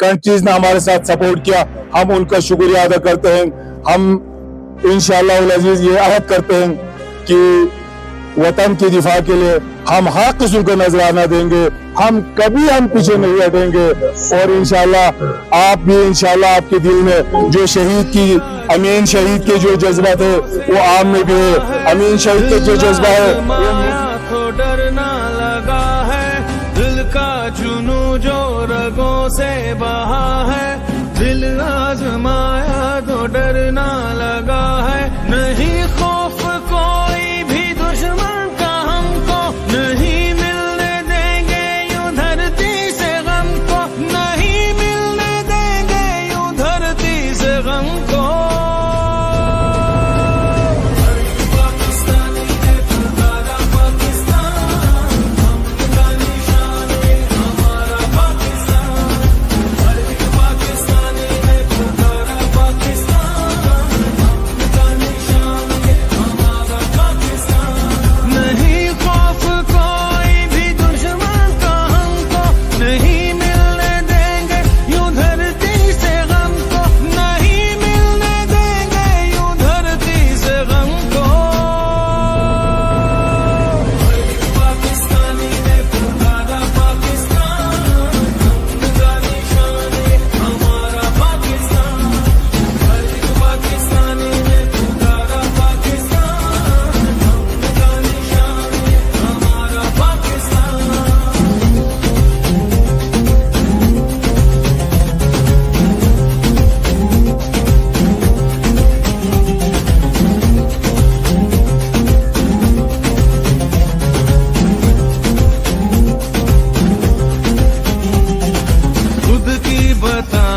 Countries ने हमारे साथ सपोर्ट किया, हम उनका शुक्रिया अदा करते हैं। हम इंशाअल्लाह अजीज ये अहद करते हैं कि वतन की दिफा के लिए हम हर किस्म को नजराना देंगे, हम पीछे नहीं हटेंगे। और इंशाअल्लाह आप भी इंशाअल्लाह आपके दिल में जो शहीद की अमीन शहीद के जो जज्बात है वो आम में भी है। अमीन शहीद के जो जज्बा है तो डरना लगा है, दिल का जुनू जो रगों से बहा है, दिल आजमाया तो डरना लगा है। नहीं खौफ कोई भी दुश्मन का हमको, नहीं मिलने देंगे यूं धरती से गम को, नहीं मिलने देंगे यूं धरती से गम को। बता